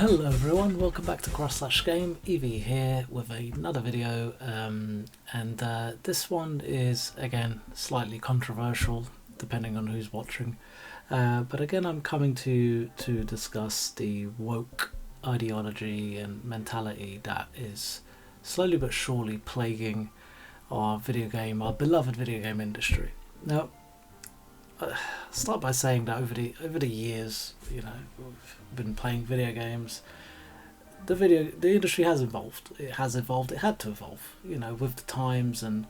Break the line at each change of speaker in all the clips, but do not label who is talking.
Hello everyone, welcome back to Cross/Game. Evie here with another video, and this one is again slightly controversial depending on who's watching. But again, I'm coming to discuss the woke ideology and mentality that is slowly but surely plaguing our beloved video game industry. Now, I'll start by saying that over the years, we've been playing video games. The industry has evolved. It had to evolve, with the times and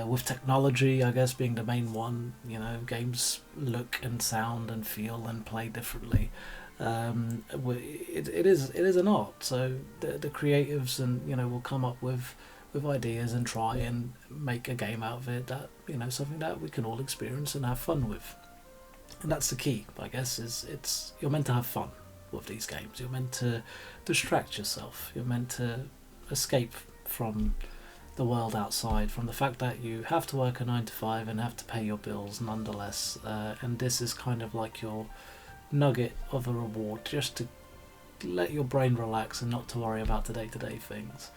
with technology, I guess, being the main one. Games look and sound and feel and play differently. It is an art. So the creatives will come up with ideas and try and make a game out of it that something that we can all experience and have fun with. And that's the key, I guess, is you're meant to have fun with these games. You're meant to distract yourself. You're meant to escape from the world outside, from the fact that you have to work a 9 to 5 and have to pay your bills nonetheless. And this is kind of like your nugget of a reward, just to let your brain relax and not to worry about the day-to-day things.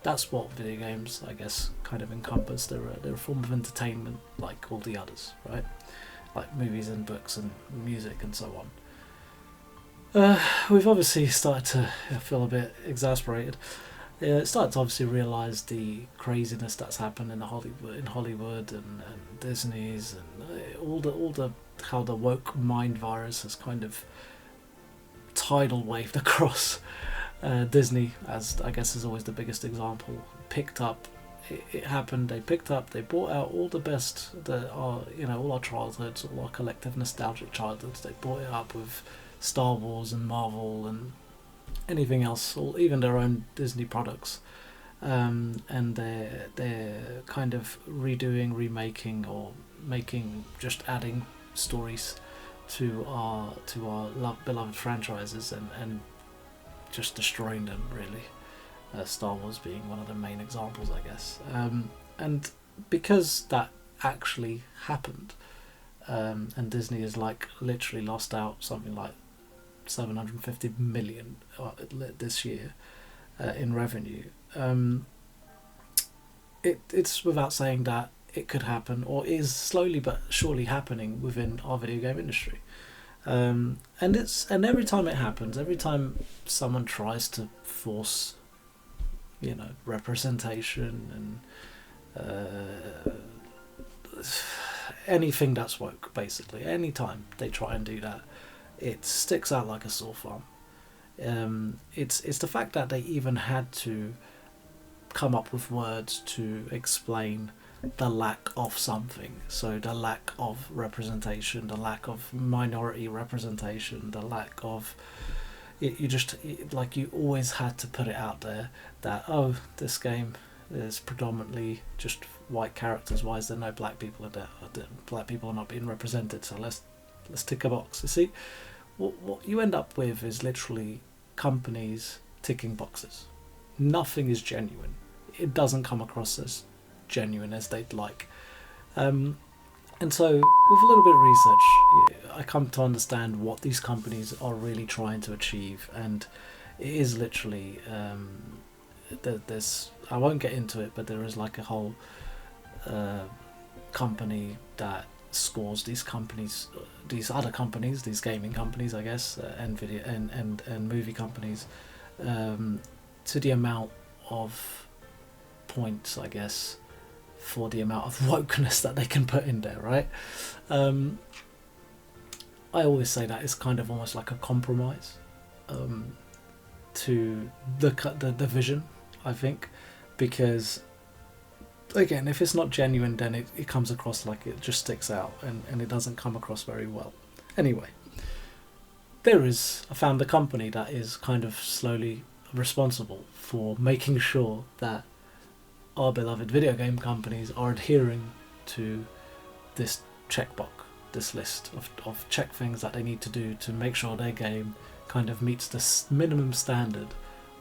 That's what video games, I guess, kind of encompass. They're a form of entertainment like all the others, right? Like movies and books and music and so on. We've obviously started to feel a bit exasperated. Started to obviously realise the craziness that's happened in Hollywood and Disney's and all the how the woke mind virus has kind of tidal waved across. Disney, as I guess is always the biggest example, picked up. It happened. They brought out all the best all our childhoods, all our collective nostalgic childhoods. They brought it up with Star Wars and Marvel and anything else, or even their own Disney products. And they're kind of remaking, or just adding stories to our beloved franchises and just destroying them, really. Star Wars being one of the main examples, I guess. And because that actually happened, and Disney has literally lost out something like 750 million this year in revenue. It's without saying that it could happen, or is slowly but surely happening within our video game industry. And every time it happens, every time someone tries to force, representation and anything that's woke, basically, any time they try and do that, it sticks out like a sore thumb. It's the fact that they even had to come up with words to explain the lack of something. So the lack of representation, the lack of minority representation, the lack of you always had to put it out there that, oh, this game is predominantly just white characters, why is there no black people in there? Black people are not being represented, so let's tick a box. You see, what you end up with is literally companies ticking boxes. Nothing is genuine. It doesn't come across as genuine as they'd like. And so with a little bit of research, I come to understand what these companies are really trying to achieve, and it is literally there's I won't get into it, but there is a whole company that scores these other companies, these gaming companies, I guess, and video and movie companies, to the amount of points, I guess, for the amount of wokeness that they can put in there, right? I always say that it's kind of almost like a compromise to the vision, I think, because again, if it's not genuine, then it comes across like it just sticks out, and it doesn't come across very well. Anyway, I found a company that is kind of slowly responsible for making sure that our beloved video game companies are adhering to this checkbox, this list of check things that they need to do to make sure their game kind of meets the minimum standard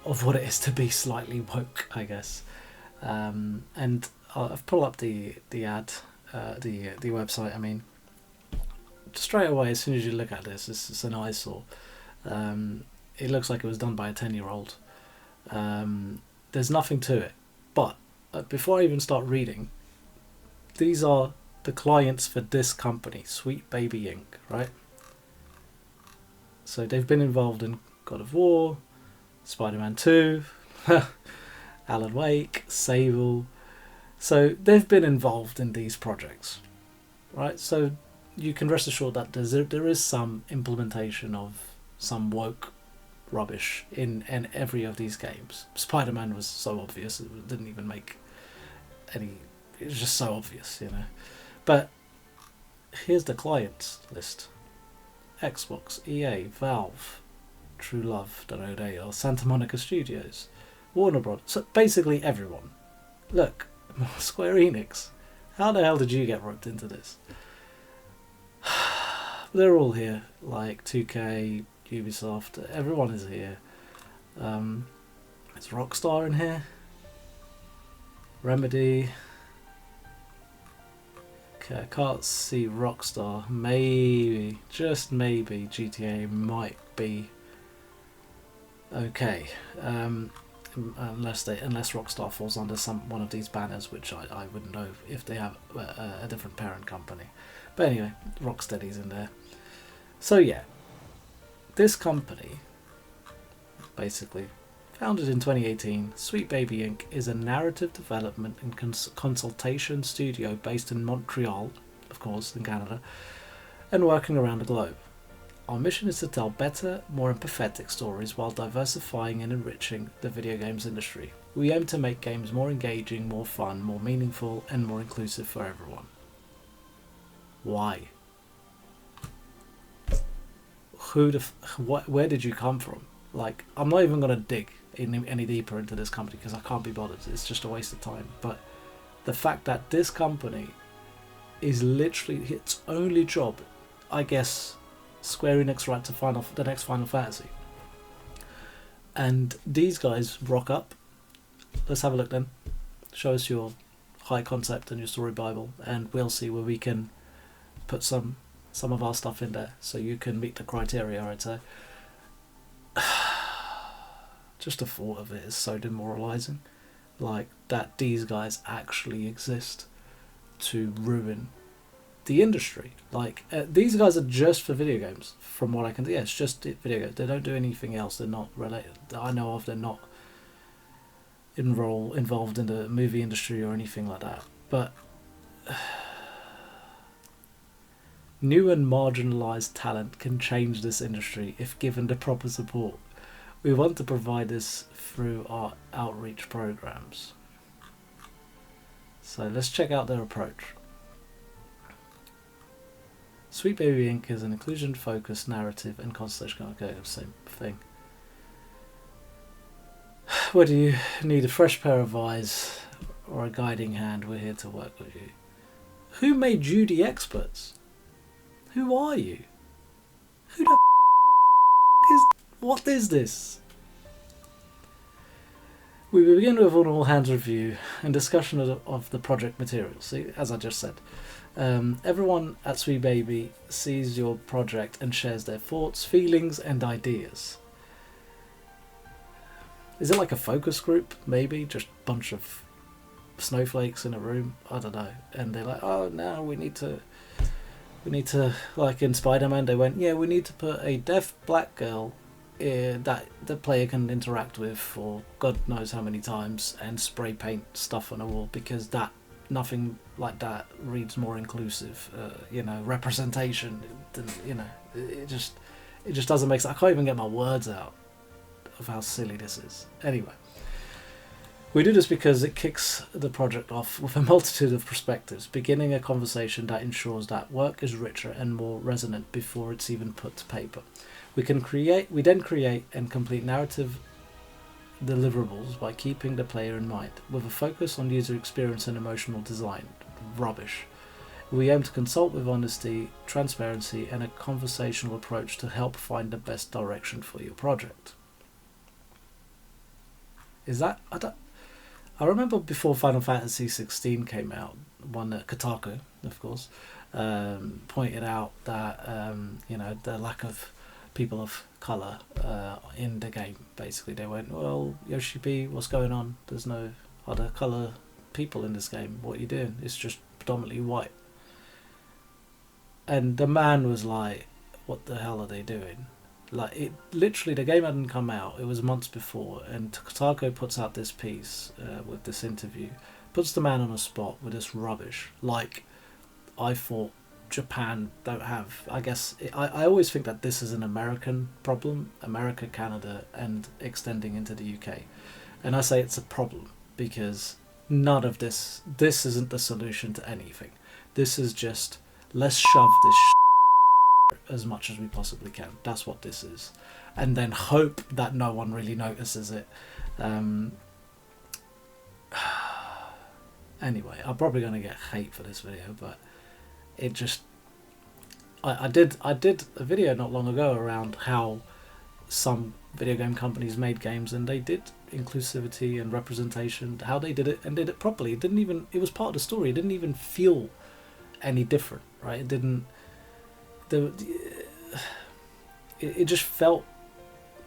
of what it is to be slightly woke, I guess. And I've pulled up the ad, the website. I mean, straight away, as soon as you look at this, it's an eyesore. it looks like it was done by a 10-year-old. There's nothing to it. But before I even start reading, these are the clients for this company, Sweet Baby Inc., right? So they've been involved in God of War, Spider-Man 2, Alan Wake, Sable. So they've been involved in these projects, right? So you can rest assured that there is some implementation of some woke rubbish in every of these games. Spider-Man was so obvious, it didn't even make any, it was just so obvious, you know. But here's the clients list: Xbox, EA, Valve, True Love, don't know who they are, Santa Monica Studios, Warner Bros. So basically everyone. Look, Square Enix. How the hell did you get roped into this? They're all here, like 2K, Ubisoft, everyone is here. Is Rockstar in here? Remedy. Okay, I can't see Rockstar. Maybe, just maybe, GTA might be okay. Unless Rockstar falls under one of these banners, which I wouldn't know if they have a different parent company. But anyway, Rocksteady's in there. So yeah, this company, basically, founded in 2018, Sweet Baby Inc. is a narrative development and consultation studio based in Montreal, of course, in Canada, and working around the globe. Our mission is to tell better, more empathetic stories while diversifying and enriching the video games industry. We aim to make games more engaging, more fun, more meaningful, and more inclusive for everyone. Why? Where did you come from? Like, I'm not even going to dig any deeper into this company because I can't be bothered. It's just a waste of time. But the fact that this company is literally its only job, I guess, Square Enix right to the next Final Fantasy. And these guys rock up. Let's have a look then. Show us your high concept and your story bible, and we'll see where we can put some of our stuff in there so you can meet the criteria, I'd say. Just the thought of it is so demoralizing. Like, that these guys actually exist to ruin the industry. Like, these guys are just for video games, from what I can see. Yeah, it's just video games. They don't do anything else. They're not related, that I know of. They're not involved in the movie industry or anything like that. But new and marginalized talent can change this industry if given the proper support. We want to provide this through our outreach programs. So let's check out their approach. Sweet Baby Inc. is an inclusion-focused narrative and consultation. Okay, same thing. Whether you need a fresh pair of eyes or a guiding hand, we're here to work with you. Who made you the experts? Who are you? Who the what is this? We begin with an all-hands review and discussion of the project materials. See, as I just said, everyone at Sweet Baby sees your project and shares their thoughts, feelings, and ideas. Is it like a focus group? Maybe just a bunch of snowflakes in a room. I don't know. And they're like, oh, now we need to, like in Spider-Man, they went, yeah, we need to put a deaf black girl that the player can interact with for God knows how many times and spray paint stuff on a wall, because nothing like that reads more inclusive, representation. It just doesn't make sense. I can't even get my words out of how silly this is. Anyway, we do this because it kicks the project off with a multitude of perspectives, beginning a conversation that ensures that work is richer and more resonant before it's even put to paper. We then create and complete narrative deliverables by keeping the player in mind, with a focus on user experience and emotional design. Rubbish. We aim to consult with honesty, transparency, and a conversational approach to help find the best direction for your project. Is that... I remember before Final Fantasy 16 came out, one that Kotaku, of course, pointed out that the lack of people of colour in the game. Basically, they went, well, Yoshi P, what's going on? There's no other colour people in this game. What are you doing? It's just predominantly white. And the man was like, what the hell are they doing? Like, it literally, the game hadn't come out. It was months before, and Kotaku puts out this piece with this interview, puts the man on a spot with this rubbish. Like, I thought Japan don't have. I guess I always think that this is an American problem, America, Canada, and extending into the UK, and I say it's a problem because none of this isn't the solution to anything. This is just, let's shove this as much as we possibly can. That's what this is, and then hope that no one really notices it. Anyway, I'm probably going to get hate for this video, but it just, I did a video not long ago around how some video game companies made games and they did inclusivity and representation, how they did it and did it properly. It was part of the story. It didn't even feel any different, right? It just felt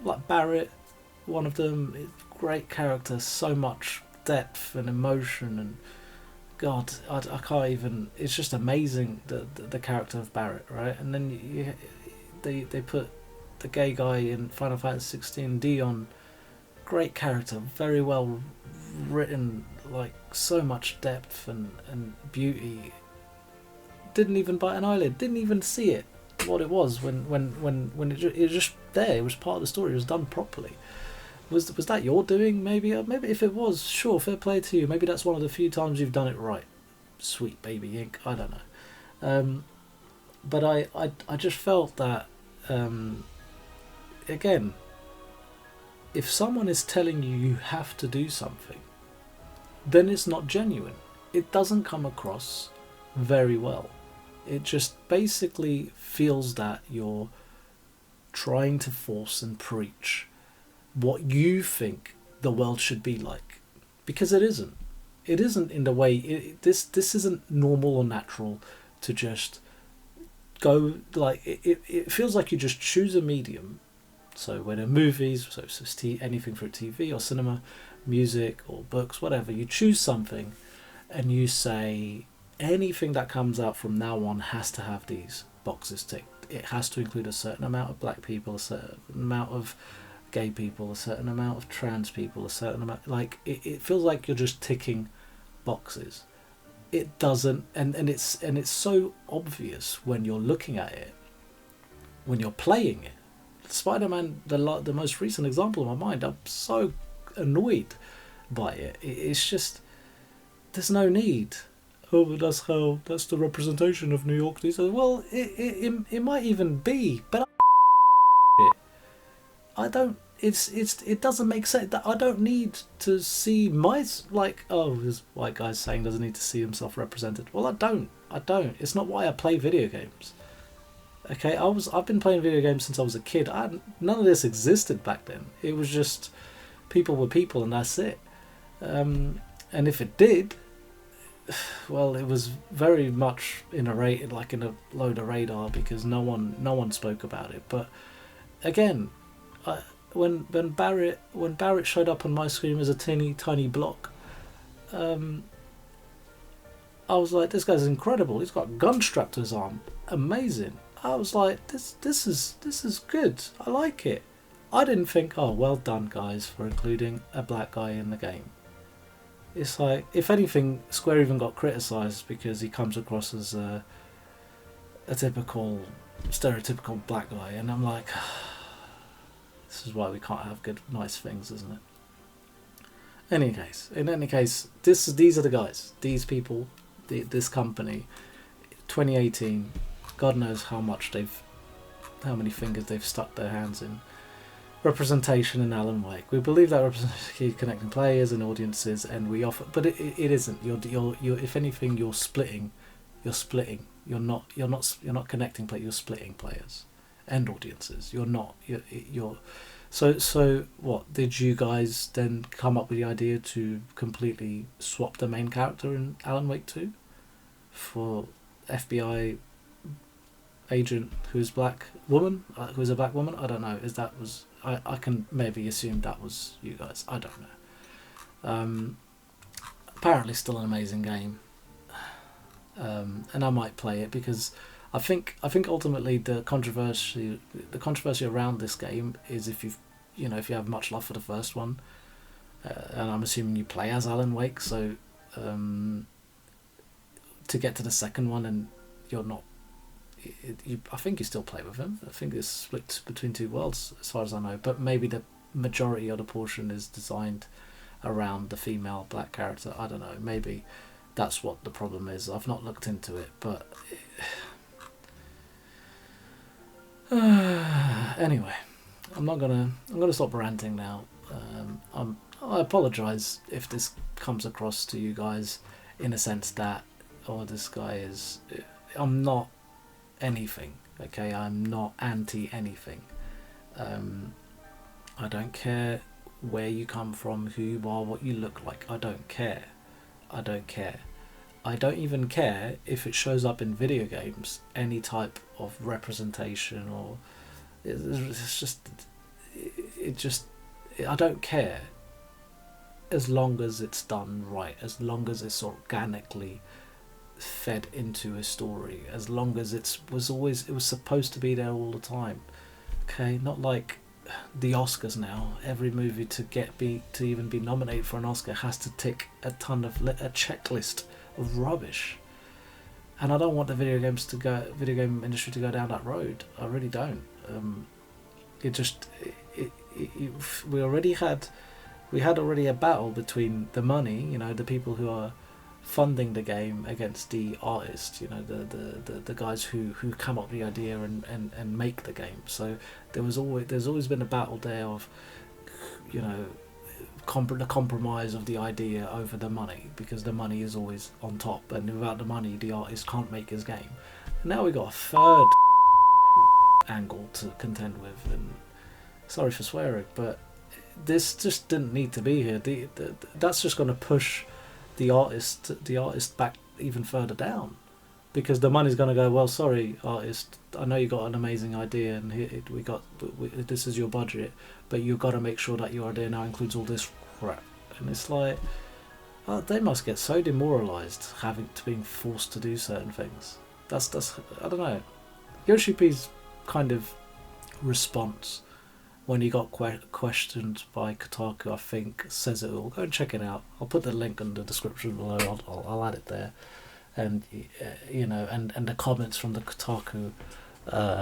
like Barrett, one of them, great character, so much depth and emotion, and God, I can't even. It's just amazing the character of Barrett, right? And then they put the gay guy in Final Fantasy 16, Dion, great character, very well written, like so much depth and beauty. Didn't even bite an eyelid. Didn't even see it. What it was when it was just there. It was part of the story. It was done properly. Was that your doing? Maybe if it was, sure, fair play to you. Maybe that's one of the few times you've done it right. Sweet baby ink. I don't know. But I just felt that again, if someone is telling you have to do something, then it's not genuine. It doesn't come across very well. It just basically feels that you're trying to force and preach what you think the world should be like, because it isn't. It isn't in the way this isn't normal or natural to just go like it feels like you just choose a medium. So whether movies, so anything for TV or cinema, music or books, whatever, you choose something and you say anything that comes out from now on has to have these boxes ticked. It has to include a certain amount of black people, a certain amount of gay people, a certain amount of trans people, a certain amount, like it feels like you're just ticking boxes. It doesn't, and it's so obvious when you're looking at it, when you're playing it. Spider-Man, the most recent example in my mind, I'm so annoyed by it. It's just, there's no need. Oh, that's the representation of New York. He says, well, it might even be, but I don't. It doesn't make sense. I don't need to see this white guy's saying doesn't need to see himself represented. Well, I don't. It's not why I play video games. Okay, I've been playing video games since I was a kid. None of this existed back then. It was just people were people, and that's it. And if it did, well, it was very much in a low to radar because no one spoke about it. But again, when Barrett showed up on my screen as a tiny block, I was like, this guy's incredible. He's got a gun strapped to his arm. Amazing. I was like, this is good. I like it. I didn't think, oh, well done guys for including a black guy in the game. It's like, if anything, Square even got criticised because he comes across as a typical, stereotypical black guy, and I'm like, this is why we can't have good, nice things, isn't it? In any case, these are the guys, these people, this company, 2018, God knows how many fingers they've stuck their hands in. Representation in Alan Wake. We believe that representation is connecting players and audiences, and we offer, but it isn't. You're if anything, you're splitting. You're not connecting players. You're splitting players and audiences. You're not. You're. So what did you guys then come up with the idea to completely swap the main character in Alan Wake 2 for FBI agent who's black woman, who's a black woman. I don't know. I can maybe assume that was you guys. I don't know. Apparently, still an amazing game, and I might play it because I think ultimately the controversy around this game is if you have much love for the first one, and I'm assuming you play as Alan Wake, so to get to the second one and you're not. I think you still play with him. I think it's split between two worlds as far as I know, but maybe the majority of the portion is designed around the female black character. I don't know, maybe that's what the problem is. I've not looked into it, but anyway, I'm gonna stop ranting now. I apologize if this comes across to you guys in a sense that this guy is. I'm not anything, okay? I'm not anti anything. I don't care where you come from, who you are, what you look like. I don't care. I don't even care if it shows up in video games, any type of representation, or it's just I don't care, as long as it's done right, as long as it's organically fed into a story, as long as it was supposed to be there all the time. Okay, not like the Oscars now. Every movie to even be nominated for an Oscar has to tick a checklist of rubbish. And I don't want the video game industry to go down that road. I really don't. We had already a battle between the money, the people who are funding the game against the artists, the guys who come up with the idea and make the game. So there's always been a battle there of the compromise of the idea over the money, because the money is always on top, and without the money the artist can't make his game. And now we got a third angle to contend with, and sorry for swearing, but this just didn't need to be here. That's just going to push the artist back even further down, because the money's going to go, well, sorry artist, I know you got an amazing idea and this is your budget, but you've got to make sure that your idea now includes all this crap. And it's like, they must get so demoralized being forced to do certain things. That's I don't know. Yoshi P's kind of response when he got questioned by Kotaku, I think, says it all. Go and check it out. I'll put the link in the description below. I'll add it there. And and the comments from the Kotaku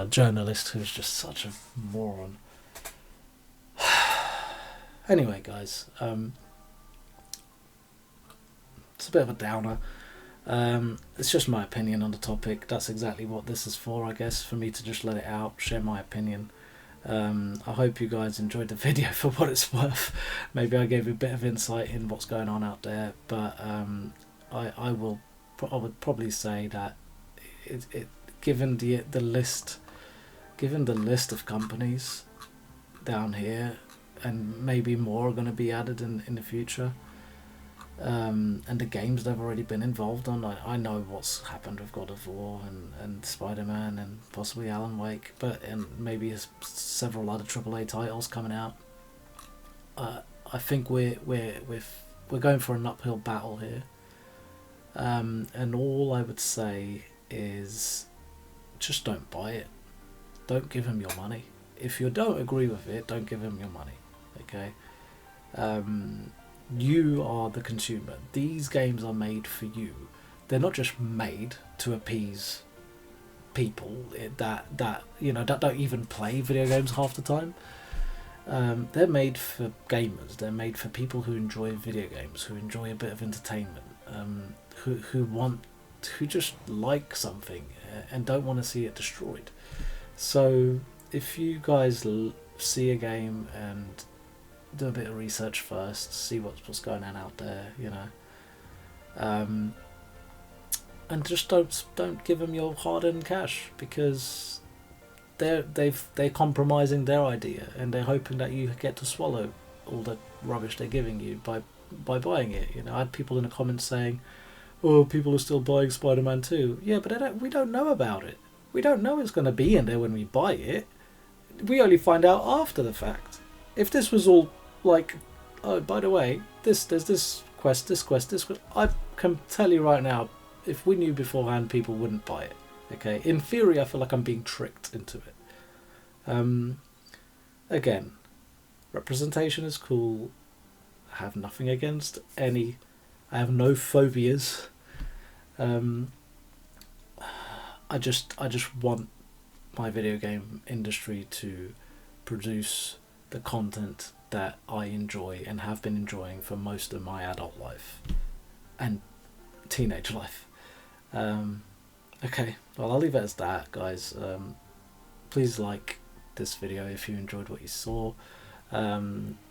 journalist, who's just such a moron. Anyway, guys, it's a bit of a downer. It's just my opinion on the topic. That's exactly what this is for, I guess, for me to just let it out, share my opinion. I hope you guys enjoyed the video for what it's worth. Maybe I gave you a bit of insight in what's going on out there, but I would probably say that given the list of companies down here, and maybe more are going to be added in the future, and the games they've already been involved on. I know what's happened with God of War and Spider-Man and possibly Alan Wake, and maybe several other AAA titles coming out. I think we're going for an uphill battle here, and all I would say is just don't buy it. Don't give him your money. If you don't agree with it, don't give him your money. Okay. You are the consumer. These games are made for you. They're not just made to appease people that don't even play video games half the time. They're made for gamers. They're made for people who enjoy video games, who enjoy a bit of entertainment, who just like something and don't want to see it destroyed. So if you guys see a game and do a bit of research first, see what's going on out there, and just don't give them your hard-earned cash, because they're compromising their idea, and they're hoping that you get to swallow all the rubbish they're giving you by buying it. I had people in the comments saying, "Oh, people are still buying Spider-Man 2." Yeah, but we don't know about it. We don't know it's going to be in there when we buy it. We only find out after the fact. If this was all like, oh, by the way, there's this quest, this quest, I can tell you right now, if we knew beforehand, people wouldn't buy it. Okay, in theory, I feel like I'm being tricked into it. Again, representation is cool. I have nothing against any. I have no phobias. I just want my video game industry to produce the content that I enjoy and have been enjoying for most of my adult life and teenage life. Okay, well, I'll leave it as that, guys. Please like this video if you enjoyed what you saw.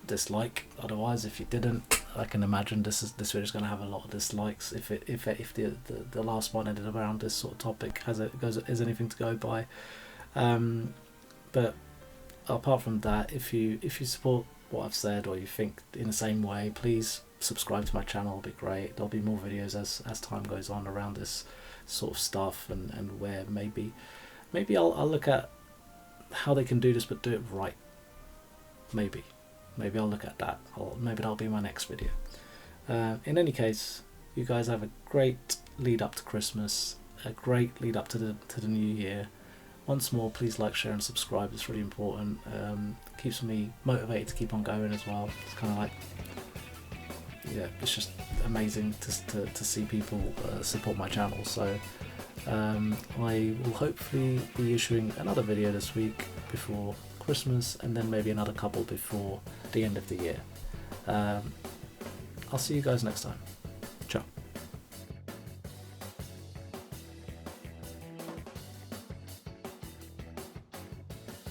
Dislike otherwise if you didn't. I can imagine this video is going to have a lot of dislikes if the last one ended around this sort of topic is anything to go by. But apart from that, if you support what I've said or you think in the same way, please subscribe to my channel. It'll be great. There'll be more videos as time goes on around this sort of stuff, and where maybe I'll look at how they can do this but do it right. Maybe I'll look at that. Maybe that'll be my next video. In any case, you guys have a great lead up to Christmas, a great lead up to the new year. Once more, please like, share and subscribe. It's really important. Keeps me motivated to keep on going as well. It's kind of like, yeah, it's just amazing to see people support my channel. So I will hopefully be issuing another video this week before Christmas, and then maybe another couple before the end of the year. I'll see you guys next time. Ciao.